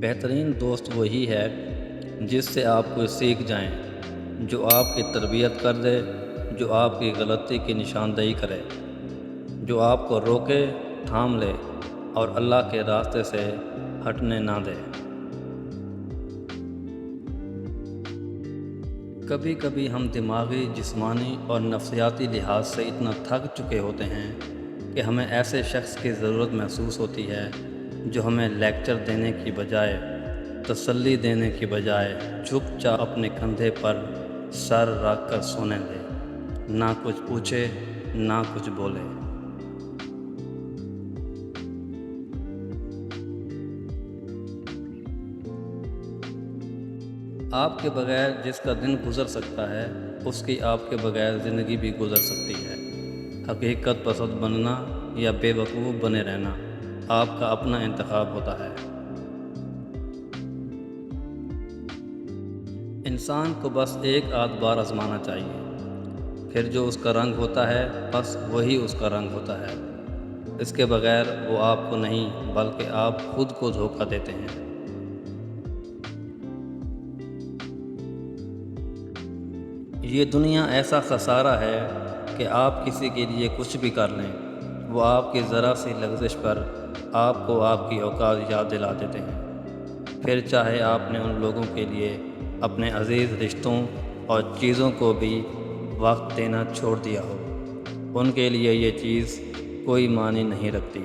بہترین دوست وہی ہے جس سے آپ کو سیکھ جائیں، جو آپ کی تربیت کر دے، جو آپ کی غلطی کی نشاندہی کرے، جو آپ کو روکے، تھام لے اور اللہ کے راستے سے ہٹنے نہ دے۔ کبھی کبھی ہم دماغی، جسمانی اور نفسیاتی لحاظ سے اتنا تھک چکے ہوتے ہیں کہ ہمیں ایسے شخص کی ضرورت محسوس ہوتی ہے جو ہمیں لیکچر دینے کی بجائے، تسلی دینے کی بجائے چپ چاپ اپنے کندھے پر سر رکھ کر سونے دے، نہ کچھ پوچھے، نہ کچھ بولے۔ آپ کے بغیر جس کا دن گزر سکتا ہے، اس کی آپ کے بغیر زندگی بھی گزر سکتی ہے۔ حقیقت پسند بننا یا بے وقوف بنے رہنا آپ کا اپنا انتخاب ہوتا ہے۔ انسان کو بس ایک آدھ بار آزمانا چاہیے، پھر جو اس کا رنگ ہوتا ہے بس وہی اس کا رنگ ہوتا ہے۔ اس کے بغیر وہ آپ کو نہیں بلکہ آپ خود کو دھوکہ دیتے ہیں۔ یہ دنیا ایسا خسارہ ہے کہ آپ کسی کے لیے کچھ بھی کر لیں، وہ آپ کی ذرا سی لغزش پر آپ کو آپ کی اوقات یاد دلا دیتے ہیں، پھر چاہے آپ نے ان لوگوں کے لیے اپنے عزیز رشتوں اور چیزوں کو بھی وقت دینا چھوڑ دیا ہو، ان کے لیے یہ چیز کوئی معنی نہیں رکھتی۔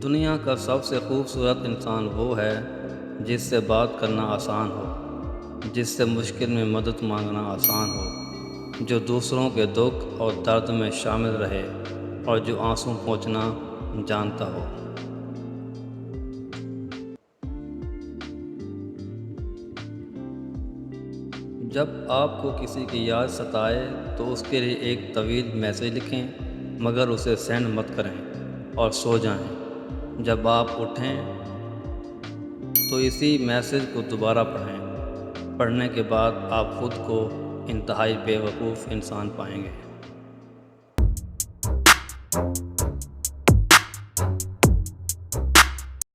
دنیا کا سب سے خوبصورت انسان وہ ہے جس سے بات کرنا آسان ہو، جس سے مشکل میں مدد مانگنا آسان ہو، جو دوسروں کے دکھ اور درد میں شامل رہے اور جو آنسو پونچھنا جانتا ہو۔ جب آپ کو کسی کی یاد ستائے تو اس کے لیے ایک طویل میسیج لکھیں، مگر اسے سینڈ مت کریں اور سو جائیں۔ جب آپ اٹھیں تو اسی میسیج کو دوبارہ پڑھیں۔ پڑھنے کے بعد آپ خود کو انتہائی بے وقوف انسان پائیں گے۔